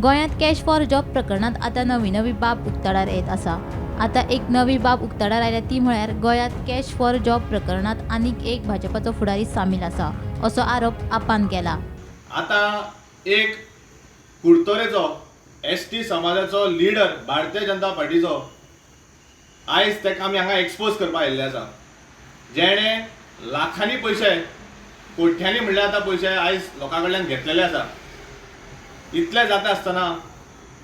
गोंयांत cash for job प्रकरणात आता नवी बाब उक्ताडार येत आसा। आता एक नवी बाब उक्ताडार आयल्या ती म्हळ्यार गोंयांत कॅश फॉर जॉब प्रकरणात आनीक एक भाजपाचो फुडारी सामील आसा असो आरोप आपान केला। आता एक कुडतोरेचो एसटी समाजाचो लिडर भारतीय जनता पार्टीचो आयज तेका आमी हांगा एक्सपोज करपाक आयिल्ले आसा, जेणे लाखांनी पयशे कोट्यांनी म्हणल्यार आतां पयशे आयज लोकां कडल्यान घेतलेले आसा। इतले जाता आसतना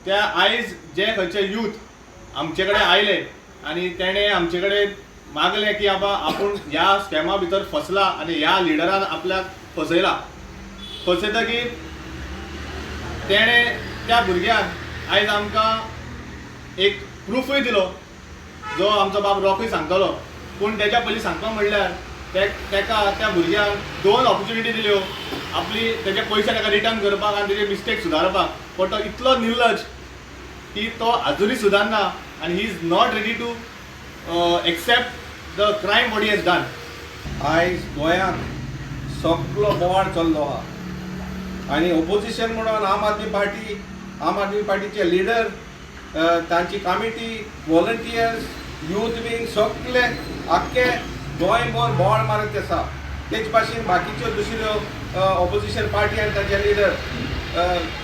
त्या आयज जे खंयचे यूथ आमचे कडेन आयले आनी तेणे आमचे कडेन मागले की बाबा आपूण ह्या स्कॅमा भितर फसला आनी ह्या लिडरान आपल्याक फसयला। फसयतकीर तेणे त्या भुरग्याक आयज आमकां एक प्रूफूय दिलो, जो आमचो बाब रॉकी सांगतलो। पूण तेच्या पयलीं सांगपाक म्हणल्यार तेका त्या भुरग्याक 2 ऑपॉर्च्युनिटी दिल्यो आपली तेजे पयशे ताका रिटर्न करपाक आनी तेजे मिस्टेक सुदारपाक, पण तो इतलो निर्लज की तो आजुनूय सुदारना आनी he is not ready to accept the crime what he has done. आयज गोंयांत सगळो बोवाळ चल्लो आहा आनी ओपोजिशन म्हणून आम आदमी पार्टीचे लिडर, तांची कमिटी, वॉलंटियर्स, यूथ विंग सगळे आख्खे गोंयभर बोवाळ मारत आसा। तेच भाशेन बाकीच्यो दुसऱ्यो ऑपोजिशन पार्टी आनी तांचे लिडर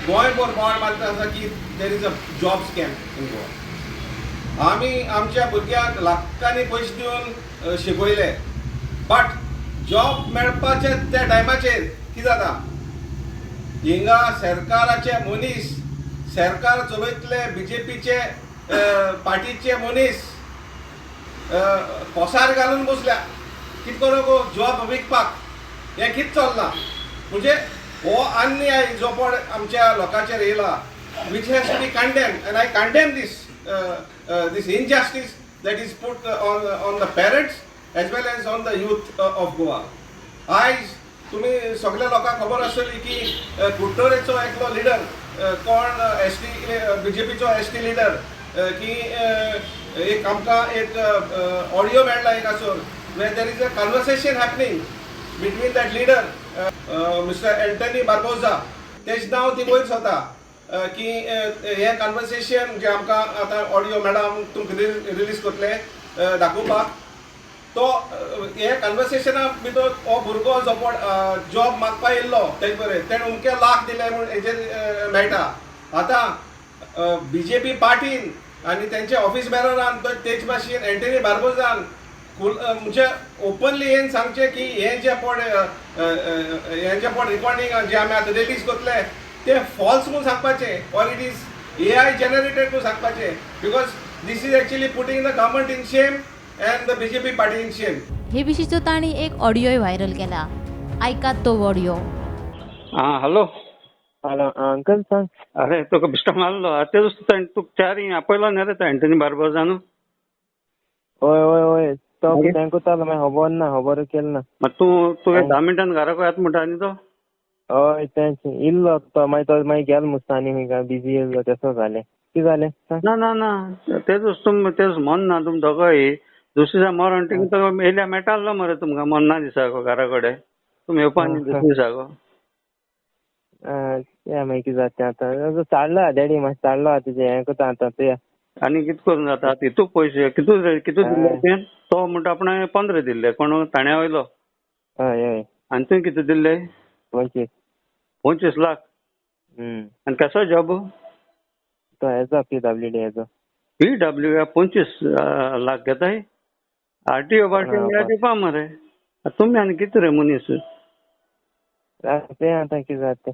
गोंयभर बोवाळ मारत आसा की there is a job scam in Goa. आमी आमच्या भुरग्यांक लाखांनी पयशे दिवन शिकयले, बट जॉब मेळपाचे त्या टायमाचेर कितें जाता, हिंगा सरकाराचे मनीस, सरकार चलयतले बीजेपीचे पार्टीचे मनीस कोसार घालून बसल्या कितें करू गो जॉब विकपाक। हें कितें चलना म्हणजे हो अन्याय जो पण आमच्या लोकांचेर येयला, which has to be condemned, and I condemn this injustice that is put on the parents as well as on the youth of Goa. आयज तुमी सगळ्या लोकांक खबर आसतली की कुट्टोरेचो एकलो लिडर कोण बीजेपीचो एसटी लिडर की एक आमकां एक ऑडियो मेळ्ळा एक आसून where there is a conversation happening between that leader, Mr. Anthony Barbosa. तेज नांव ती वयर स्वता की हे कन्वर्सेशन जे आमकां आतां ऑडियो मॅडम तुमकां रिलीज करतले दाखोवपाक, तो हे कन्वर्सेशना भितर हो भुरगो जो पण जॉब मागपा येयल्लो तेजे बरें तेणें उमके लाख दिले म्हूण हेजेर मेळटा। आतां बीजेपी पार्टीन आनी तेंचे ऑफिस बेररान तेज भाशेन एंटनी बार्बोजान म्हणजे ओपनली हें सांगचें की हे जे पण रिकॉर्डिंग जे आमी आतां रिलीज करतले ते फॉल्स म्हणून सांगपाचें, or it is AI generated म्हणून सांगपाचें, because this is actually putting the government in shame and the BJP party in shame. हे विशींचो ताणी एक ऑडियोय व्हायरल केला, ऐकात तो ऑडियो। हॅलो अंकल सांग। अरे तुका बिश्ट मारलो ते तुका चारी आपयलो न्ही रे तो एंटनी बार्बोजान। ओय तो कितें कोतालो मागीर खबर केलें ना। तूं 10 मिनटान घरा येता म्हणटा न्ही तो। हय तेंच इल्लो तो मागीर गेलो मुस्ता आनी बिजी येयलो तेसो जालें। कितें जालें सांग। ना तेच मन ना तुम दोगांय दुसरे दिसा मरण थिंग येयल्या मेळटालो मरे तुमकां मन्ना दिसाको घरा कडेन तुमी येवपा न्ही दुसऱ्या दिसाको। मागीर कितें जाता आतां चाडलो डॅडी मातशें चाडलो तुजें हें कोता आतां ते आनी कितें करून जाता तितू पयशे कितू दिले तुवें? तो म्हणटा आपणें 15 दिल्ले, कोण ताणें वयलो। हय आनी तुवें कितू दिल्ले? 25 लाख। आनी कसो जॉब? तो हेजो PWD हेजो। PWD 25 लाख घेताय? RTO म्हळ्यार दिवपा मरे। तुमी आनी कितें रे मनीस? तें आतां कितें जाता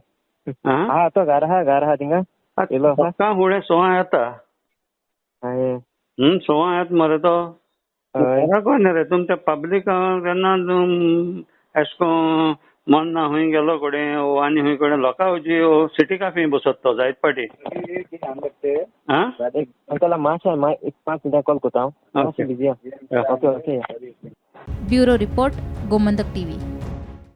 तें तो घर आहा थिंगा येयलो आसा। सकाळ फुडें 6 येता। 6 येता मरे तो। कोण रे तुमच्या पब्लीक केन्ना एशे कोन्न मन्ना हूंय गेलो कडेन आनी हूंय कडेन लोकां जी सिटी कॅफे बसत तो जायत पाटी। अंकल मातशें एक 5 मिनटां कॉल कोता हांव, मातशें बिजी आहा। Okay. Bureau report, Gomantak TV।